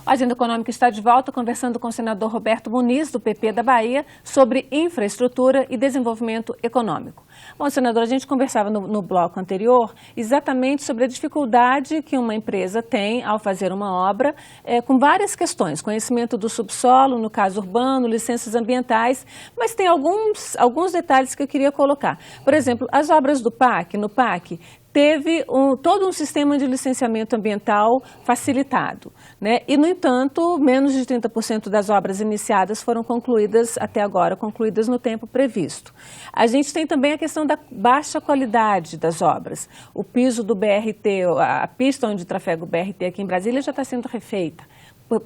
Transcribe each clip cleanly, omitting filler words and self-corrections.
A Agenda Econômica está de volta conversando com o senador Roberto Muniz, do PP da Bahia, sobre infraestrutura e desenvolvimento econômico. Bom, senador, a gente conversava no bloco anterior exatamente sobre a dificuldade que uma empresa tem ao fazer uma obra com várias questões, conhecimento do subsolo, no caso urbano, licenças ambientais, mas tem alguns detalhes que eu queria colocar. Por exemplo, as obras do PAC, no PAC, teve todo um sistema de licenciamento ambiental facilitado, né? E, no entanto, menos de 30% das obras iniciadas foram concluídas até agora, concluídas no tempo previsto. A gente tem também a questão da baixa qualidade das obras. O piso do BRT, a pista onde trafega o BRT aqui em Brasília já está sendo refeita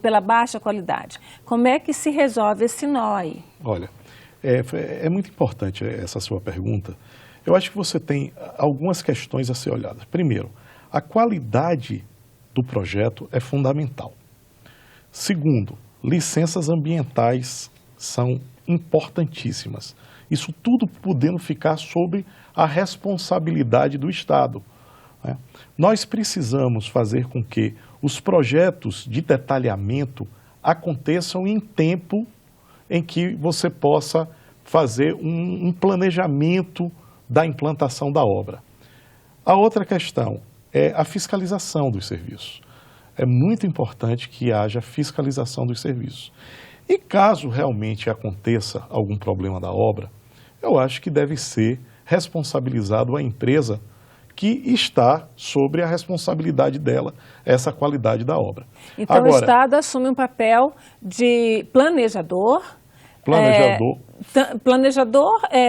pela baixa qualidade. Como é que se resolve esse nó aí? Olha, é muito importante essa sua pergunta. Eu acho que você tem algumas questões a ser olhadas. Primeiro, a qualidade do projeto é fundamental. Segundo, licenças ambientais são importantíssimas. Isso tudo podendo ficar sob a responsabilidade do Estado, né? Nós precisamos fazer com que os projetos de detalhamento aconteçam em tempo em que você possa fazer um planejamento da implantação da obra. A outra questão é a fiscalização dos serviços. É muito importante que haja fiscalização dos serviços. E caso realmente aconteça algum problema da obra, eu acho que deve ser responsabilizado a empresa que está sobre a responsabilidade dela, essa qualidade da obra. Então agora, o Estado assume um papel de planejador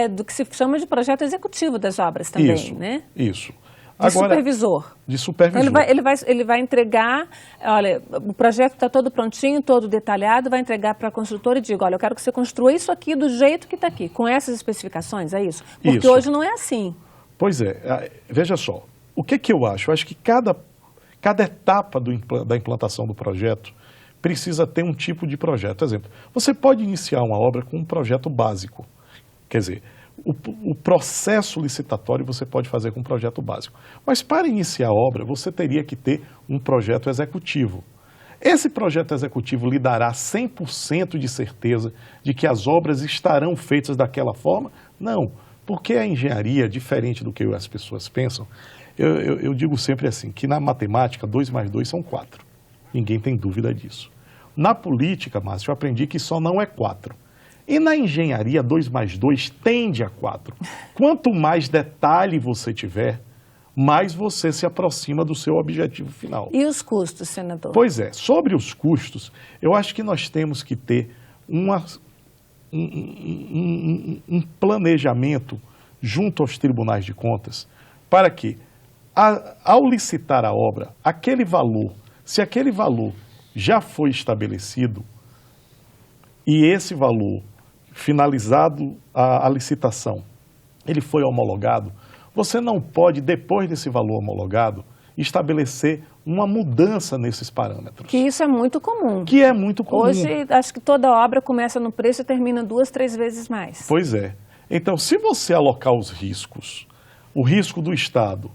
do que se chama de projeto executivo das obras também, isso, né? Isso. De supervisor. De supervisor. Então ele vai entregar, olha, o projeto está todo prontinho, todo detalhado, vai entregar para a construtora e diga, olha, eu quero que você construa isso aqui do jeito que está aqui, com essas especificações, é isso? Porque isso. Hoje não é assim. Pois é, veja só, o que eu acho? Eu acho que cada etapa da implantação do projeto precisa ter um tipo de projeto. Por exemplo, você pode iniciar uma obra com um projeto básico. Quer dizer, o processo licitatório você pode fazer com um projeto básico. Mas para iniciar a obra, você teria que ter um projeto executivo. Esse projeto executivo lhe dará 100% de certeza de que as obras estarão feitas daquela forma? Não, porque a engenharia, diferente do que as pessoas pensam, eu digo sempre assim, que na matemática 2 mais 2 são 4. Ninguém tem dúvida disso. Na política, Márcio, eu aprendi que só não é 4. E na engenharia, 2 mais 2 tende a 4. Quanto mais detalhe você tiver, mais você se aproxima do seu objetivo final. E os custos, senador? Pois é, sobre os custos, eu acho que nós temos que ter um planejamento junto aos tribunais de contas para que, ao licitar a obra, aquele valor, se aquele valor já foi estabelecido e esse valor, finalizado a licitação, ele foi homologado, você não pode, depois desse valor homologado, estabelecer uma mudança nesses parâmetros. Que isso é muito comum. Que é muito comum. Hoje, acho que toda obra começa no preço e termina 2, 3 vezes mais. Pois é. Então, se você alocar os riscos, o risco do Estado,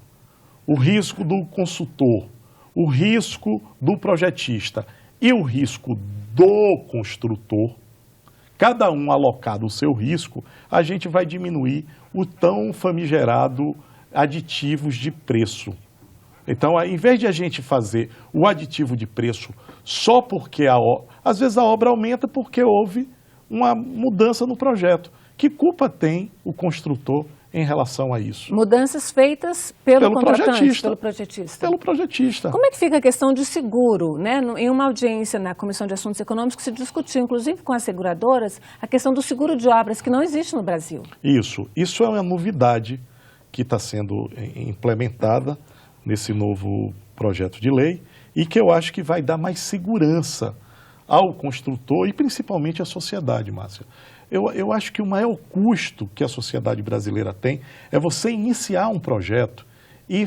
o risco do consultor, o risco do projetista e o risco do construtor, cada um alocado o seu risco, a gente vai diminuir o tão famigerado aditivos de preço. Então, em vez de a gente fazer o aditivo de preço só porque às vezes a obra aumenta porque houve uma mudança no projeto. Que culpa tem o construtor em relação a isso? Mudanças feitas pelo contratante, pelo projetista. Pelo projetista. Como é que fica a questão de seguro, né? Em uma audiência na Comissão de Assuntos Econômicos se discutiu, inclusive com as seguradoras, a questão do seguro de obras, que não existe no Brasil. Isso é uma novidade que está sendo implementada nesse novo projeto de lei e que eu acho que vai dar mais segurança ao construtor e principalmente à sociedade, Márcia. Eu acho que o maior custo que a sociedade brasileira tem é você iniciar um projeto e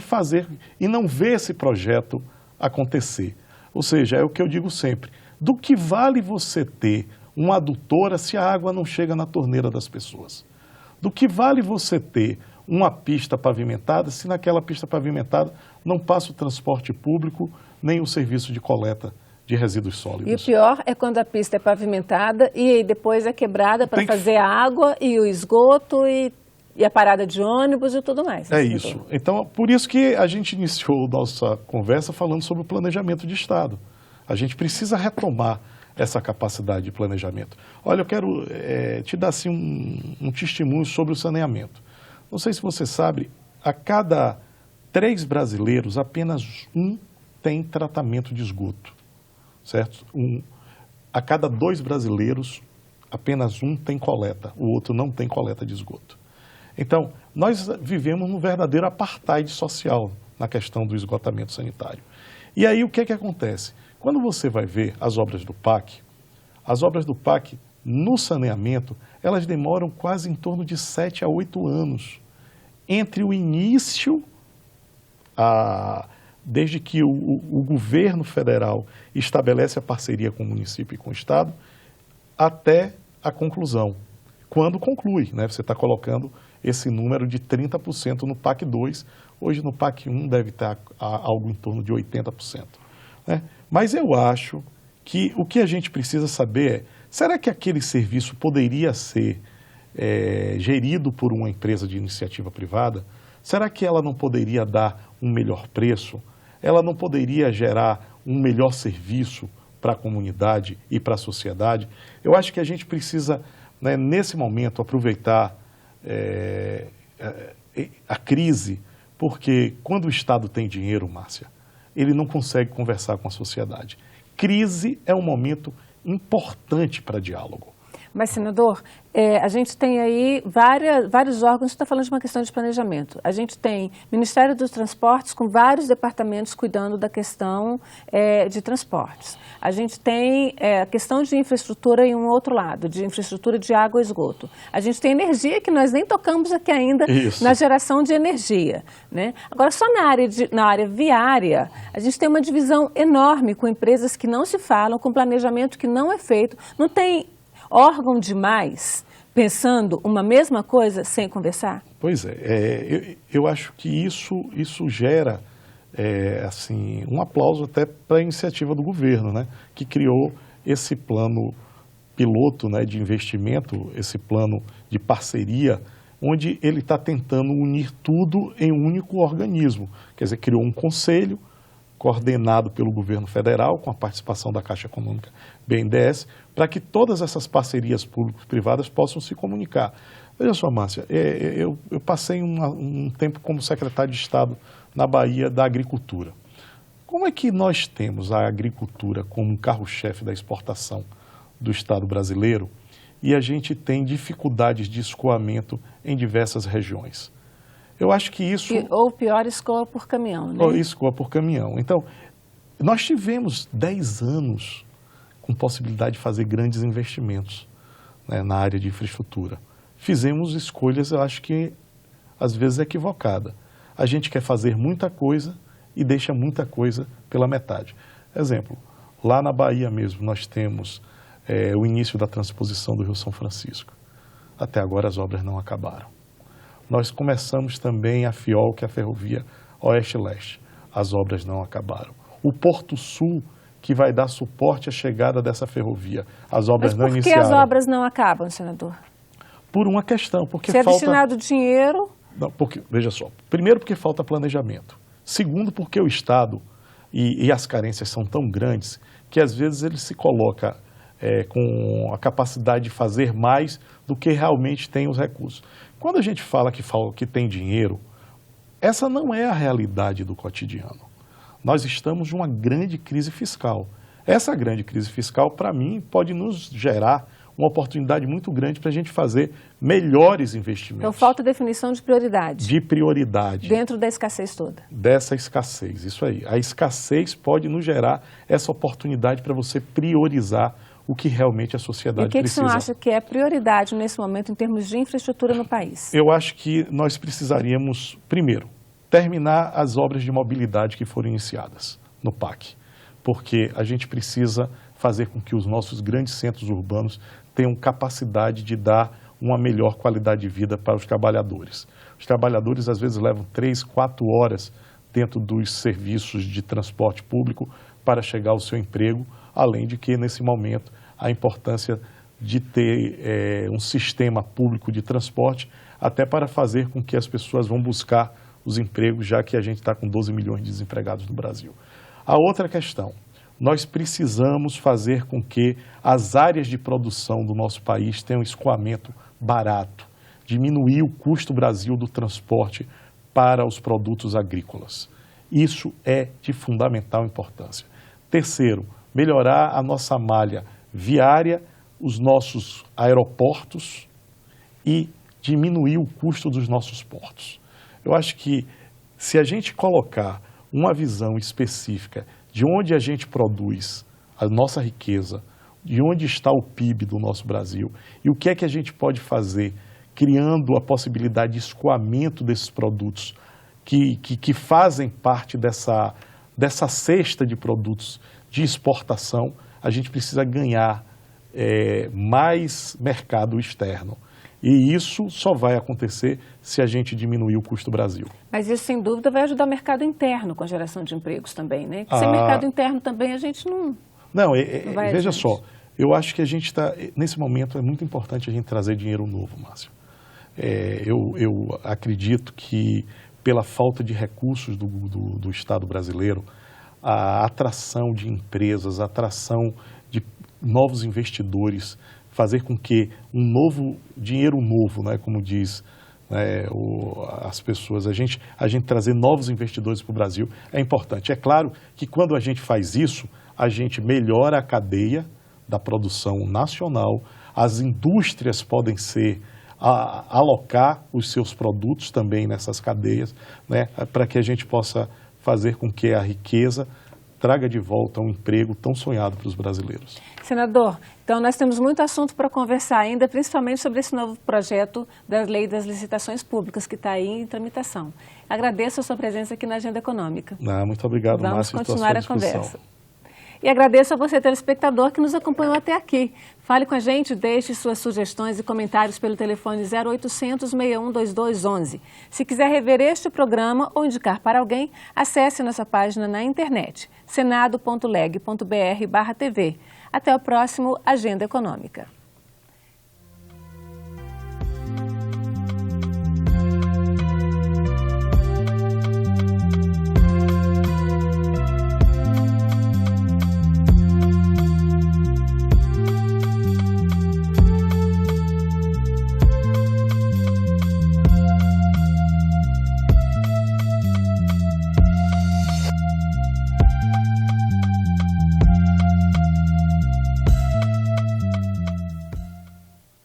não ver esse projeto acontecer. Ou seja, é o que eu digo sempre, do que vale você ter uma adutora se a água não chega na torneira das pessoas? Do que vale você ter uma pista pavimentada se naquela pista pavimentada não passa o transporte público nem o serviço de coleta de resíduos E sólidos. o pior é quando a pista é pavimentada e aí depois é quebrada para fazer a água e o esgoto e a parada de ônibus e tudo mais. É isso. Então, por isso que a gente iniciou nossa conversa falando sobre o planejamento de Estado. A gente precisa retomar essa capacidade de planejamento. Olha, eu quero te dar assim, um testemunho sobre o saneamento. Não sei se você sabe, a cada 3 brasileiros, apenas um tem tratamento de esgoto, certo? A cada 2 brasileiros, apenas um tem coleta, o outro não tem coleta de esgoto. Então, nós vivemos num verdadeiro apartheid social na questão do esgotamento sanitário. E aí, o que é que acontece? Quando você vai ver as obras do PAC no saneamento, elas demoram quase em torno de 7 a 8 anos entre o início, desde que o governo federal estabelece a parceria com o município e com o estado, até a conclusão. Quando conclui, né? Você está colocando esse número de 30% no PAC 2, hoje no PAC 1 deve estar algo em torno de 80%. Né? Mas eu acho que o que a gente precisa saber é, será que aquele serviço poderia ser gerido por uma empresa de iniciativa privada? Será que ela não poderia dar um melhor preço? Ela não poderia gerar um melhor serviço para a comunidade e para a sociedade? Eu acho que a gente precisa, né, nesse momento, aproveitar a crise, porque quando o Estado tem dinheiro, Márcia, ele não consegue conversar com a sociedade. Crise é um momento importante para diálogo. Mas, senador, a gente tem aí vários órgãos, você está falando de uma questão de planejamento. A gente tem Ministério dos Transportes com vários departamentos cuidando da questão de transportes. A gente tem a questão de infraestrutura em um outro lado, de infraestrutura de água e esgoto. A gente tem energia, que nós nem tocamos aqui ainda, na geração de energia, né? Agora, só na área viária, a gente tem uma divisão enorme com empresas que não se falam, com planejamento que não é feito, não tem órgão demais pensando uma mesma coisa sem conversar? Pois é, eu acho que isso gera assim, um aplauso até para a iniciativa do governo, né, que criou esse plano piloto, né, de investimento, esse plano de parceria, onde ele está tentando unir tudo em um único organismo. Quer dizer, criou um conselho coordenado pelo governo federal, com a participação da Caixa Econômica BNDES, para que todas essas parcerias público-privadas possam se comunicar. Veja só, Márcia, eu passei um tempo como secretário de Estado na Bahia da Agricultura. Como é que nós temos a agricultura como um carro-chefe da exportação do Estado brasileiro e a gente tem dificuldades de escoamento em diversas regiões? Eu acho que isso... Ou pior, escoa por caminhão, né? Ou escoa por caminhão. Então, nós tivemos 10 anos com possibilidade de fazer grandes investimentos, né, na área de infraestrutura. Fizemos escolhas, eu acho que, às vezes, equivocadas. A gente quer fazer muita coisa e deixa muita coisa pela metade. Exemplo, lá na Bahia mesmo, nós temos o início da transposição do Rio São Francisco. Até agora as obras não acabaram. Nós começamos também a FIOL, que é a Ferrovia Oeste-Leste. As obras não acabaram. O Porto Sul, que vai dar suporte à chegada dessa ferrovia, as obras não iniciaram. Mas por que as obras não acabam, senador? Por uma questão, porque Se falta... é destinado dinheiro... Não, porque, veja só, primeiro porque falta planejamento. Segundo, porque o Estado e as carências são tão grandes que às vezes ele se coloca com a capacidade de fazer mais do que realmente tem os recursos. Quando a gente fala que tem dinheiro, essa não é a realidade do cotidiano. Nós estamos numa grande crise fiscal. Essa grande crise fiscal, para mim, pode nos gerar uma oportunidade muito grande para a gente fazer melhores investimentos. Então, falta definição de prioridade. De prioridade. Dentro da escassez toda. Dessa escassez, isso aí. A escassez pode nos gerar essa oportunidade para você priorizar o que realmente a sociedade precisa. E o que o senhor acha que é prioridade nesse momento em termos de infraestrutura no país? Eu acho que nós precisaríamos, primeiro, terminar as obras de mobilidade que foram iniciadas no PAC, porque a gente precisa fazer com que os nossos grandes centros urbanos tenham capacidade de dar uma melhor qualidade de vida para os trabalhadores. Os trabalhadores, às vezes, levam 3, 4 horas dentro dos serviços de transporte público para chegar ao seu emprego, além de que, nesse momento, a importância de ter um sistema público de transporte, até para fazer com que as pessoas vão buscar os empregos, já que a gente está com 12 milhões de desempregados no Brasil. A outra questão, nós precisamos fazer com que as áreas de produção do nosso país tenham escoamento barato, diminuir o custo Brasil do transporte para os produtos agrícolas. Isso é de fundamental importância. Terceiro, melhorar a nossa malha viária, os nossos aeroportos e diminuir o custo dos nossos portos. Eu acho que se a gente colocar uma visão específica de onde a gente produz a nossa riqueza, de onde está o PIB do nosso Brasil e o que é que a gente pode fazer criando a possibilidade de escoamento desses produtos que fazem parte dessa cesta de produtos de exportação, a gente precisa ganhar mais mercado externo. E isso só vai acontecer se a gente diminuir o custo Brasil. Mas isso, sem dúvida, vai ajudar o mercado interno com a geração de empregos também, né? Sem mercado interno também a gente não vai veja adiante. só, eu acho que a gente está, nesse momento, é muito importante a gente trazer dinheiro novo, Márcio. Eu acredito que, pela falta de recursos do Estado brasileiro, a atração de empresas, a atração de novos investidores, fazer com que dinheiro novo, né, como diz as pessoas, a gente trazer novos investidores para o Brasil é importante. É claro que quando a gente faz isso, a gente melhora a cadeia da produção nacional, as indústrias podem alocar os seus produtos também nessas cadeias, né, para que a gente possa fazer com que a riqueza traga de volta um emprego tão sonhado para os brasileiros. Senador, então nós temos muito assunto para conversar ainda, principalmente sobre esse novo projeto da Lei das Licitações Públicas que está aí em tramitação. Agradeço a sua presença aqui na Agenda Econômica. Muito obrigado, Márcio. Vamos continuar a conversa. E agradeço a você, telespectador, que nos acompanhou até aqui. Fale com a gente, deixe suas sugestões e comentários pelo telefone 0800 61 2211. Se quiser rever este programa ou indicar para alguém, acesse nossa página na internet, senado.leg.br/tv. Até o próximo Agenda Econômica.